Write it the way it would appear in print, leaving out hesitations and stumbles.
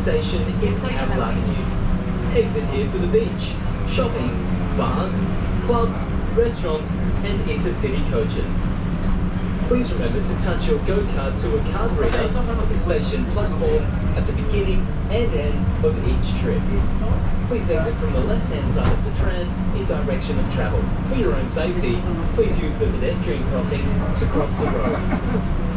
station is Cavill Avenue. Exit here for the beach, shopping, bars, clubs, restaurants and intercity coaches. Please remember to touch your go-card to a card reader at the station platform at the beginning and end of each trip. Please exit from the left-hand side of the tram in direction of travel. For your own safety, please use the pedestrian crossings to cross the road.